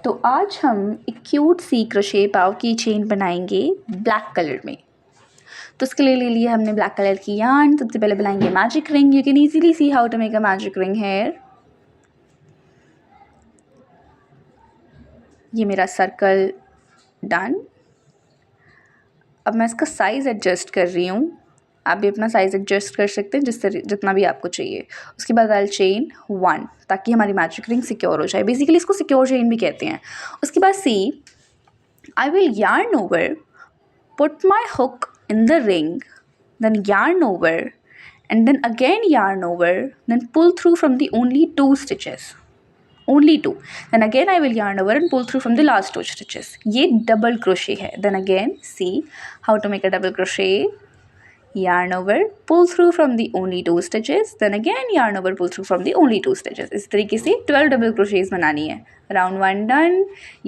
तो आज हम एक क्यूट सी क्रोशे पाव की चेन बनाएंगे ब्लैक कलर में। तो उसके लिए ले लिया हमने ब्लैक कलर की yarn। सबसे पहले बनाएंगे magic ring. You can easily see how to make a magic ring here. ये मेरा सर्कल डन। अब मैं इसका साइज़ एडजस्ट कर रही हूँ। आप भी अपना साइज़ एडजस्ट कर सकते हैं जितना भी आपको चाहिए। उसके बाद आई चेन 1 ताकि हमारी मैजिक रिंग सिक्योर हो जाए। बेसिकली इसको सिक्योर चेन भी कहते हैं। उसके बाद see I will yarn over, put my hook in the ring, then yarn over, and then again yarn over, then pull through from the only 2 stitches. Only 2. Then again I will yarn over and pull through from the last 2 stitches. ये double crochet है. Then again see how to make a double crochet. Yarn over, pull through from the only 2 stitches. Then again yarn over, pull through from the only 2 stitches. इस तरीके से 12 double crochets बनानी है. Round 1 done.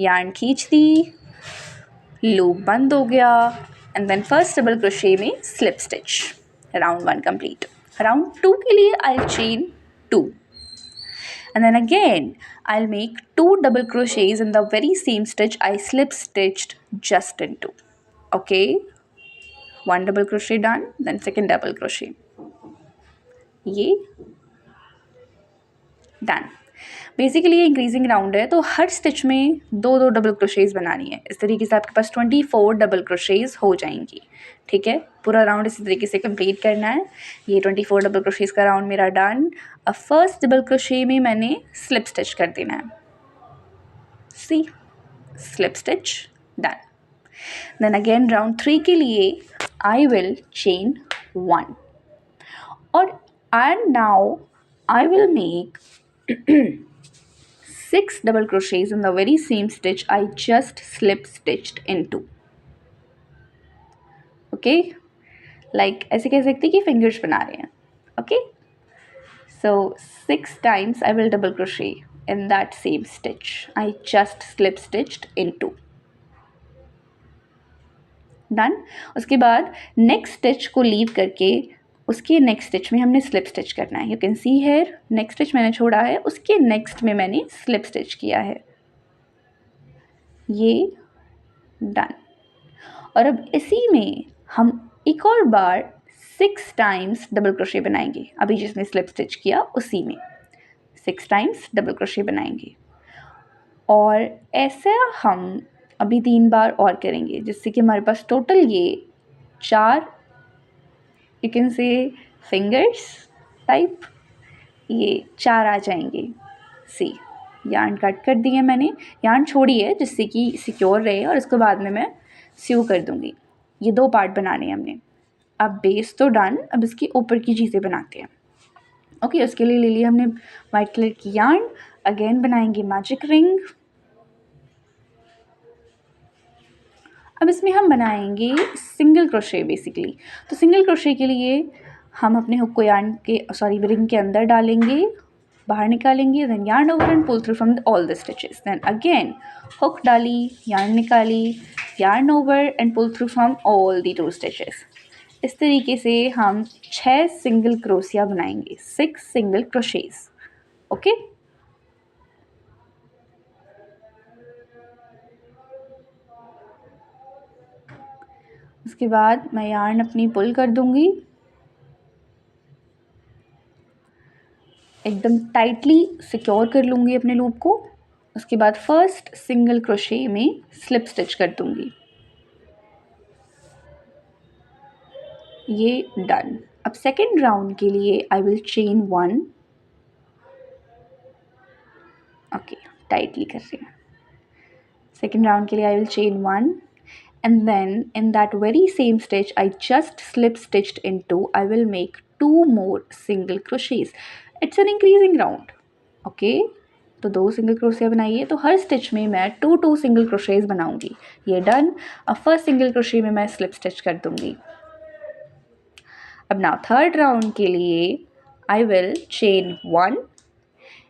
Yarn खींच दी. Loop बंद हो गया and then first double crochet में slip stitch. Round 1 complete. Round 2 के लिए I chain 2 and then again I make 2 double crochets in the very same stitch I slip stitched just in 2। Okay, 1 double crochet done, then second double crochet, ये done. Basically ये increasing round है तो हर stitch में 2-2 double क्रोशेज बनानी है। इस तरीके से आपके पास 24 डबल क्रोशेज हो जाएंगी। ठीक है, पूरा राउंड इसी तरीके से कंप्लीट करना है। ये 24 डबल क्रोशेज का राउंड मेरा डन। अब फर्स्ट डबल क्रोशे में मैंने स्लिप स्टिच कर देना है। See slip stitch done. Then again round 3 के लिए आई विल चेन 1 और and now I will make 6 double crochets in the very same stitch I just slip stitched into. Okay, like ऐसे कह सकते हैं कि fingers बना रहे हैं. Okay, so 6 times I will double crochet in that same stitch I just slip stitched into. Done. उसके बाद next stitch को leave करके उसके नेक्स्ट स्टिच में हमने स्लिप स्टिच करना है। You can see here next stitch मैंने छोड़ा है, उसके नेक्स्ट में मैंने स्लिप स्टिच किया है। ये डन। और अब इसी में हम एक और बार 6 टाइम्स डबल क्रोशे बनाएंगे। अभी जिसमें स्लिप स्टिच किया उसी में 6 टाइम्स डबल क्रोशे बनाएंगे और ऐसा हम अभी 3 बार और करेंगे जिससे कि हमारे पास टोटल ये 4 you can say fingers type ये 4 आ जाएंगे। सी यार्न कट कर दी है मैंने, यार्न छोड़ी है जिससे कि सिक्योर रहे और इसको बाद में मैं स्यू कर दूंगी। ये 2 पार्ट बनाने हैं हमने। अब बेस तो डन, अब इसके ऊपर की चीज़ें बनाते हैं। ओके, उसके लिए ले लिया हमने वाइट कलर की यार्न। अगेन बनाएंगे मैजिक रिंग। अब इसमें हम बनाएंगे सिंगल क्रोशे बेसिकली। तो सिंगल क्रोशे के लिए हम अपने हुक को यार्न के रिंग के अंदर डालेंगे, बाहर निकालेंगे, then yarn over and pull through from all the stitches. Then again hook डाली, यार्न निकाली, yarn over and pull through from all the 2 stitches. इस तरीके से हम 6 सिंगल क्रोशिया बनाएंगे, 6 सिंगल क्रोशेज। ओके, उसके बाद मैं यार्न अपनी पुल कर दूंगी, एकदम टाइटली सिक्योर कर लूँगी अपने लूप को। उसके बाद फर्स्ट सिंगल क्रोशे में स्लिप स्टिच कर दूँगी। ये डन। अब सेकेंड राउंड के लिए I will chain 1। Okay, tightly कर रही हूँ। सेकेंड राउंड के लिए I will chain 1 and then in that very same stitch I just slip stitched into I will make 2 more single crochets. It's an increasing round. Okay, तो 2 single crochet बनाइए तो हर stitch में मैं 2 single क्रोशेज बनाऊंगी। ये done. अब first single crochet में मैं स्लिप स्टिच कर दूंगी। अब नाउ थर्ड राउंड के लिए I will chain 1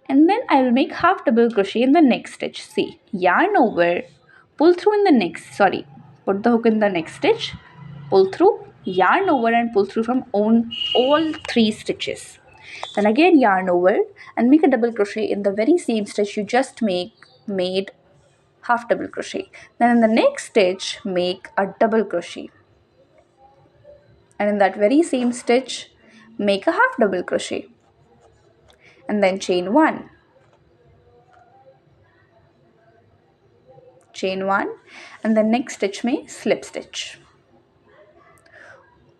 and then I will make half double crochet in the next stitch. See, yarn over, pull through in the next, put the hook in the next stitch, pull through, yarn over and pull through from all 3 stitches. Then again yarn over and make a double crochet in the very same stitch you just made half double crochet. Then in the next stitch make a double crochet, and in that very same stitch make a half double crochet, and then chain 1, chain 1, and then next stitch में slip stitch.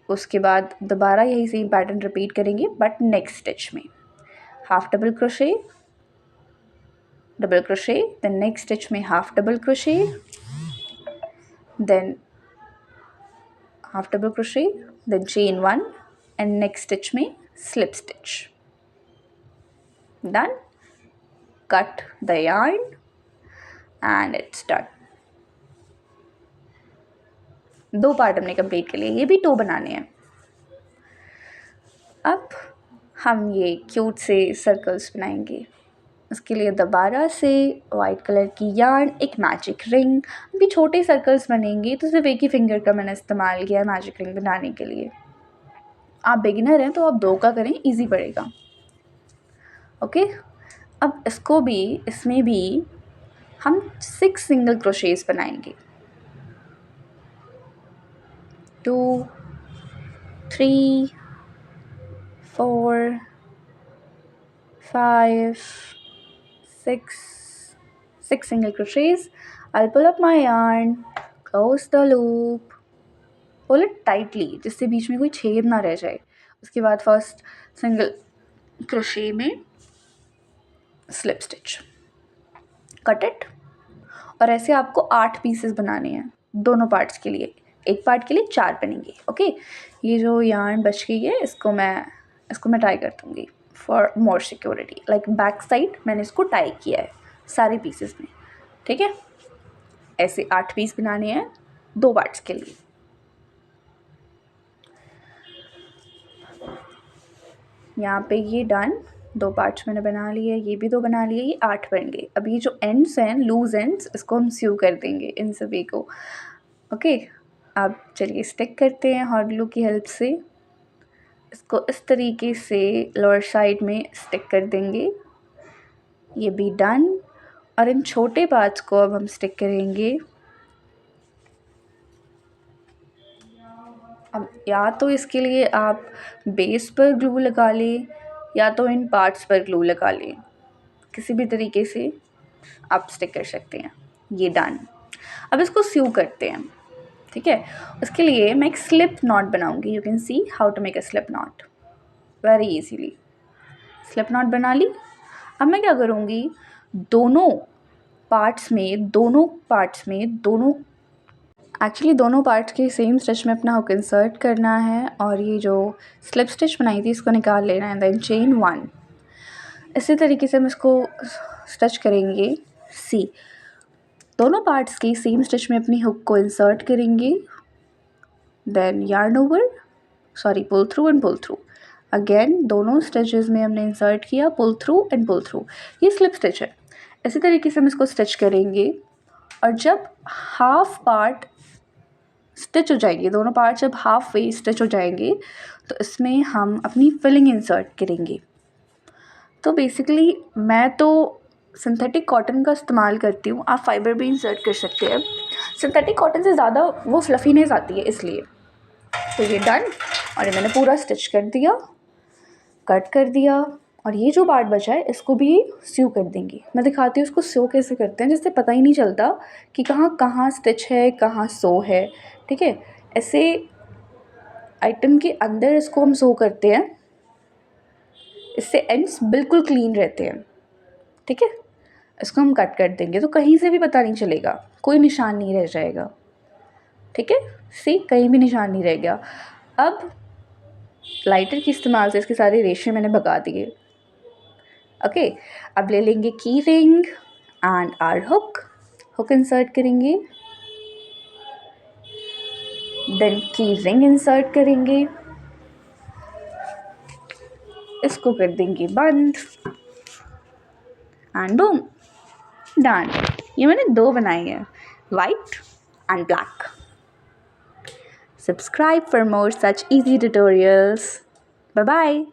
उसके बाद दोबारा यही same pattern repeat करेंगे but next stitch में half double crochet, double crochet, then next stitch में half double crochet, then half double crochet, then chain 1 and next stitch में slip stitch. Done. Cut the yarn and it's done. 2 part हमने complete कर लिए. ये भी 2 बनाने हैं. अब हम ये क्यूट से सर्कल्स बनाएंगे. उसके लिए दोबारा से वाइट कलर की यार्न, एक मैजिक रिंग. अभी छोटे सर्कल्स बनेंगे तो सिर्फ एक ही फिंगर का मैंने इस्तेमाल किया है मैजिक रिंग बनाने के लिए. आप बिगिनर हैं तो आप 2 का करें, ईजी पड़ेगा. ओके. अब इसको भी, इसमें भी हम 6 सिंगल क्रोशेस बनाएंगे. 2 3 4 5 6 single crochets. I'll pull up my yarn, close the loop, pull it tightly जिससे बीच में कोई छेद ना रह जाए. उसके बाद फर्स्ट सिंगल क्रोशे में स्लिप स्टिच, कट इट. और ऐसे आपको 8 पीसेस बनाने हैं दोनों पार्ट्स के लिए. एक पार्ट के लिए 4 बनेंगे. ओके. ये जो यार्न बच गई है इसको मैं टाई कर दूँगी for more security. Like back side मैंने इसको टाई किया है सारे पीसेस में. ठीक है. ऐसे 8 पीस बनाने हैं 2 पार्ट्स के लिए. यहाँ पे ये डन. 2 पार्ट्स मैंने बना लिए, ये भी 2 बना लिए, ये 8 बन गए. अब ये जो एंड्स हैं, लूज एंड्स, इसको हम स्यू कर देंगे इन सभी को. ओके. अब चलिए स्टिक करते हैं हॉट ग्लू की हेल्प से. इसको इस तरीके से लोअर साइड में स्टिक कर देंगे. ये भी डन. और इन छोटे पार्ट्स को अब हम स्टिक करेंगे. अब या तो इसके लिए आप बेस पर ग्लू लगा लें या तो इन पार्ट्स पर ग्लू लगा लें. किसी भी तरीके से आप स्टिक कर सकते हैं. ये डन. अब इसको स्यू करते हैं. ठीक है. उसके लिए मैं एक स्लिप नॉट बनाऊंगी. You can see how to make a slip knot very easily. Slip knot बना ली. अब मैं क्या करूँगी, दोनों पार्ट्स में दोनों पार्ट्स के सेम स्टिच में अपना हुक इंसर्ट करना है और ये जो स्लिप स्टिच बनाई थी इसको निकाल लेना है. Then chain 1. इसी तरीके से हम इसको स्टिच करेंगे. सी, दोनों पार्ट्स की सेम स्टिच में अपनी हुक को इंसर्ट करेंगे. Then yarn over, pull through and pull through. Again दोनों स्टिचेस में हमने इंसर्ट किया, pull through and pull through. ये स्लिप स्टिच है. इसी तरीके से हम इसको स्टिच करेंगे. और जब हाफ पार्ट स्टिच हो जाएंगे, दोनों पार्ट जब हाफ वे स्टिच हो जाएंगे तो इसमें हम अपनी फिलिंग इंसर्ट करेंगे. तो बेसिकली मैं तो सिंथेटिक कॉटन का इस्तेमाल करती हूँ. आप फाइबर भी इंसर्ट कर सकते हैं. सिंथेटिक कॉटन से ज़्यादा वो फ्लफीनेस आती है इसलिए. तो ये डन. और ये मैंने पूरा स्टिच कर दिया, कट कर दिया. और ये जो पार्ट बचा है इसको भी स्यू कर देंगे. मैं दिखाती हूँ इसको स्यू कैसे करते हैं जिससे पता ही नहीं चलता कि कहाँ स्टिच है, कहाँ सो है. ठीक है. ऐसे आइटम के अंदर इसको हम सो करते हैं. इससे एंड्स बिल्कुल क्लीन रहते हैं. ठीक है. इसको हम कट कर देंगे तो कहीं से भी पता नहीं चलेगा, कोई निशान नहीं रह जाएगा. ठीक है. सी, कहीं भी निशान नहीं रह गया. अब लाइटर के इस्तेमाल से इसके सारे रेशे मैंने भगा दिए. ओके. अब ले लेंगे key ring and our hook insert करेंगे. देन की रिंग इंसर्ट करेंगे. इसको कर देंगे बंद एंड बूम, डन. ये मैंने 2 बनाए हैं, white and black. Subscribe for more such easy tutorials. Bye bye.